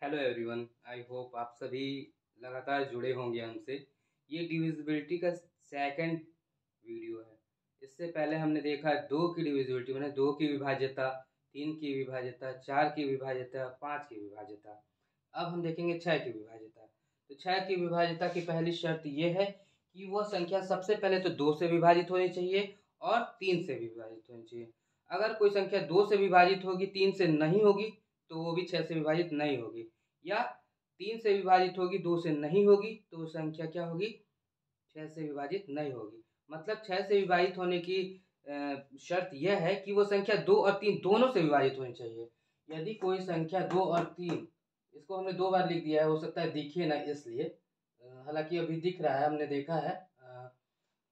Hello everyone, I hope आप सभी लगातार जुड़े होंगे हमसे। ये डिविजिबिलिटी का सेकंड वीडियो है। इससे पहले हमने देखा दो की डिविजिबिलिटी, मैंने दो की विभाज्यता, तीन की विभाज्यता, चार की विभाज्यता, पाँच की विभाज्यता। अब हम देखेंगे छः की विभाज्यता। तो छः की विभाज्यता की पहली शर्त ये है कि वह संख्या सबसे पहले तो दो से विभाजित होनी चाहिए और तीन से भी विभाजित होनी चाहिए। अगर कोई संख्या दो से विभाजित होगी, तीन से नहीं होगी, तो वो भी छः से विभाजित नहीं होगी। या तीन से विभाजित होगी, दो से नहीं होगी, तो वो संख्या क्या होगी? छः से विभाजित नहीं होगी। मतलब छः से विभाजित होने की शर्त यह है कि वो संख्या दो और तीन दोनों से विभाजित होनी चाहिए। यदि कोई संख्या दो और तीन, इसको हमने दो बार लिख दिया है, हो सकता है दिखे ना इसलिए, हालांकि अभी दिख रहा है, हमने देखा है।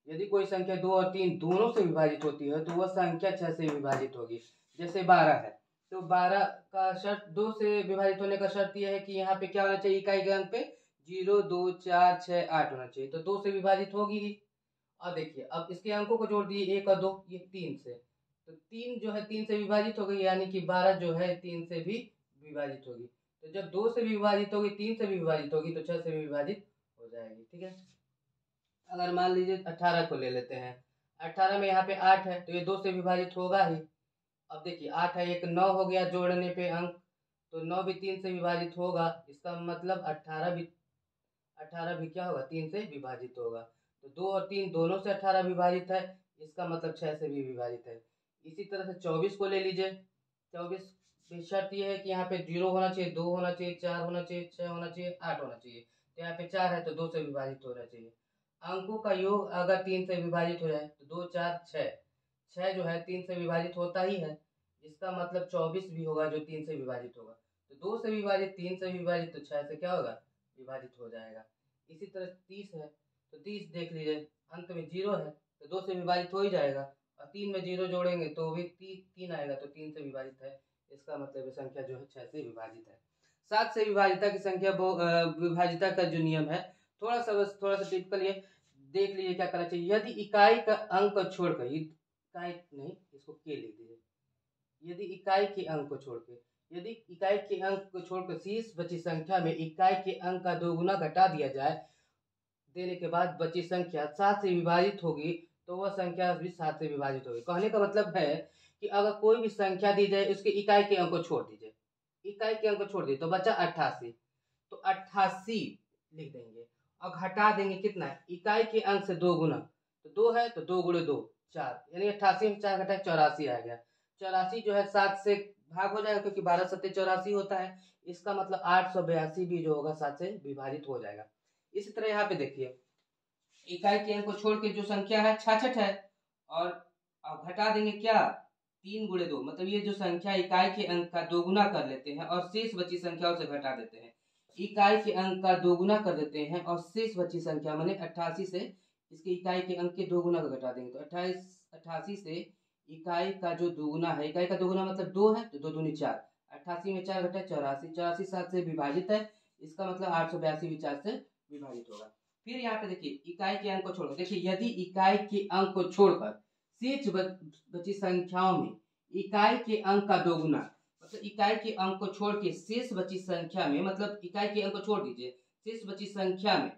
यदि कोई संख्या दो और तीन दोनों से विभाजित होती है तो वह संख्या छः से विभाजित होगी। जैसे 12 है, तो 12 का शर्त, दो से विभाजित होने का शर्त यह है कि यहाँ पे क्या होना चाहिए? इकाई के अंक पे 0, 2, 4, 6, 8 होना चाहिए, तो दो से विभाजित होगी ही। और देखिए, अब इसके अंकों को जोड़ दिए, एक और दो, ये तीन से, तो तीन जो है तीन से विभाजित हो गई, यानी कि 12 जो है तीन से भी विभाजित होगी। तो जब दो से भी विभाजित होगी, तीन से भी विभाजित होगी, तो छः से भी विभाजित हो जाएगी। ठीक है। अगर मान लीजिए 18 को ले लेते हैं, 18 में यहाँ पे 8 है, तो ये दो से विभाजित होगा ही। अब देखिए 8 है, एक 9 हो गया जोड़ने पे अंक, तो 9 भी तीन से विभाजित होगा। इसका मतलब 18 भी क्या होगा? तीन से विभाजित होगा। तो दो और तीन दोनों से 18 विभाजित है, इसका मतलब 6 से भी विभाजित है। इसी तरह से 24 को ले लीजिए। 24 की शर्त यह है कि यहाँ पे 0 होना चाहिए, 2 होना चाहिए, 4 होना चाहिए, 6 होना चाहिए, 8 होना चाहिए। तो यहाँ पे 4 है, तो दो से विभाजित होना चाहिए। अंकों का योग अगर तीन से विभाजित हो जाए तो दो चार छः, छः जो है तीन से विभाजित होता ही है। इसका मतलब 24 भी होगा जो तीन से विभाजित होगा। तो दो से विभाजित, तीन से विभाजित, तो छः से क्या होगा? विभाजित हो जाएगा। इसी तरह 30 है, तो 30 देख लीजिए, अंत में 0 है, तो दो से विभाजित हो ही जाएगा। और तीन में 0 जोड़ेंगे तो भी तीन आएगा, तो तीन से विभाजित है। इसका मतलब ये संख्या जो है छः से विभाजित है। सात से विभाजिता की संख्या विभाजिता का जो नियम है, थोड़ा सा टिपिकल ये देख लीजिए क्या करना चाहिए। यदि इकाई का अंक छोड़कर, इकाई नहीं, इसको के लिख दीजिए। यदि इकाई के अंक को छोड़कर, यदि इकाई के अंक को छोड़कर शेष बची संख्या में इकाई के अंक का दोगुना घटा दिया जाए, देने के बाद बची संख्या 7 से विभाजित होगी, तो वह संख्या भी 7 से विभाजित होगी। कहने का मतलब है कि अगर कोई भी संख्या दी जाए, उसके इकाई के अंक को छोड़ दीजिए, इकाई के अंक को छोड़ दीजिए, तो बचा 88, तो 88 लिख देंगे और घटा देंगे कितना? इकाई के अंक से दो गुना, तो दो है तो दो गुणे दो, 4, यानी 88 में 4 घटा 84 आ गया। 84 जो है 7 से भाग हो जाएगा, क्योंकि 12 सत्ते 84 होता है। इसका मतलब 882 भी जो होगा 7 से विभाजित हो जाएगा। इसी तरह यहाँ पे देखिए, इकाई के अंक को छोड़ के जो संख्या है 66 है, और अब घटा देंगे क्या? 3 गुणे 2, मतलब ये जो संख्या इकाई के अंक का दोगुना कर लेते हैं और शेष बची संख्याओं से घटा देते हैं। इकाई के अंक का दोगुना कर देते हैं और शेष बची संख्या माने 88 से इसके इकाई के अंक के दोगुना को घटा देंगे, तो 88 से इकाई का जो दोगुना है, इकाई का दोगुना मतलब 2 है, तो 2 दूनी 4, 88 में 4 घटा 84, 84 7 से विभाजित है। इसका मतलब 882 भी 4 से विभाजित होगा। फिर यहाँ पे देखिए, इकाई के अंक को छोड़कर, देखिए यदि इकाई के अंक को छोड़कर शेष बची संख्याओं में इकाई के अंक का दोगुना, मतलब इकाई के अंक को छोड़ के शेष बची संख्या में, मतलब इकाई के अंक को छोड़ दीजिए, शेष बची संख्या में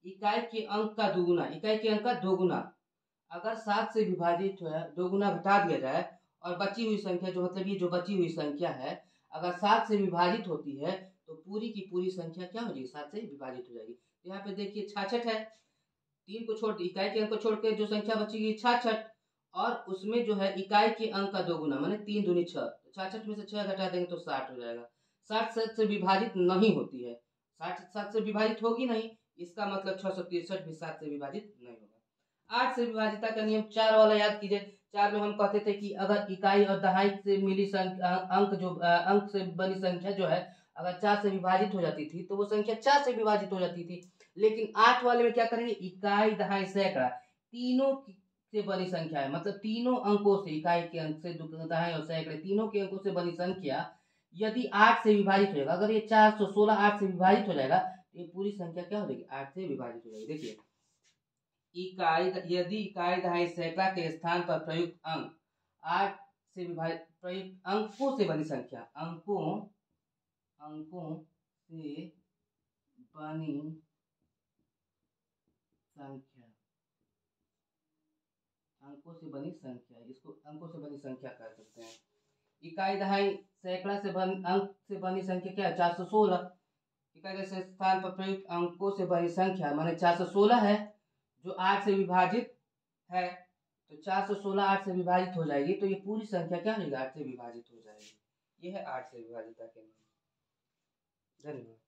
इकाई के अंक का दोगुना, इकाई के अंक का दोगुना अगर 7 से विभाजित हो, दोगुना घटा दिया जाए, और बची हुई संख्या जो, मतलब ये जो बची हुई संख्या है, अगर 7 से विभाजित होती है, तो पूरी की पूरी संख्या क्या हो जाएगी? 7 से विभाजित हो जाएगी। यहाँ पे देखिए 66 है, तीन को छोड़, इकाई के अंक को छोड़ के जो संख्या बचेगी 66, और उसमें जो है इकाई के अंक का दोगुना माने 3 दूनी 6, 66 में से 6 घटा देंगे तो 60 हो जाएगा। 60 7 से विभाजित नहीं होती है, 60 7 से विभाजित होगी नहीं, इसका मतलब 663 भी 7 से विभाजित नहीं होगा। 8 से विभाजिता का नियम 4 वाला याद कीजिए। 4 में हम कहते थे कि अगर इकाई और दहाई से मिली अंक, जो अंक से बनी संख्या जो है, अगर 4 से विभाजित हो जाती थी, तो वो संख्या 4 से विभाजित हो जाती थी। लेकिन 8 वाले में क्या करेंगे? इकाई दहाई सैकड़ा तीनों से बनी संख्या है, मतलब तीनों अंकों से, इकाई के अंक से दहाई और सैकड़े तीनों के अंकों से बनी संख्या यदि 8 से विभाजित हो जाएगा, अगर ये 416 8 से विभाजित हो जाएगा, तो ये पूरी संख्या क्या हो जाएगी? 8 से विभाजित हो जाएगी। देखिए, यदि इकाई दहाई सैकड़ा के स्थान पर प्रयुक्त अंक 8 से विभाजित, प्रयुक्त अंकों से बनी संख्या, अंकों से बनी संख्या, अंकों से बनी संख्या, इसको अंकों से बनी संख्या कह सकते हैं। इकाई दहाई सैकड़ा से अंक से बनी संख्या क्या है? 416। इकाई दहाई से स्थान पर प्रयुक्त अंकों से बनी संख्या माने 416 है, जो 8 से विभाजित है, तो 416 8 से विभाजित हो जाएगी, तो ये पूरी संख्या क्या होगी? 8 से विभाजित हो जाएगी। ये है 8 से विभाजित। धन्यवाद।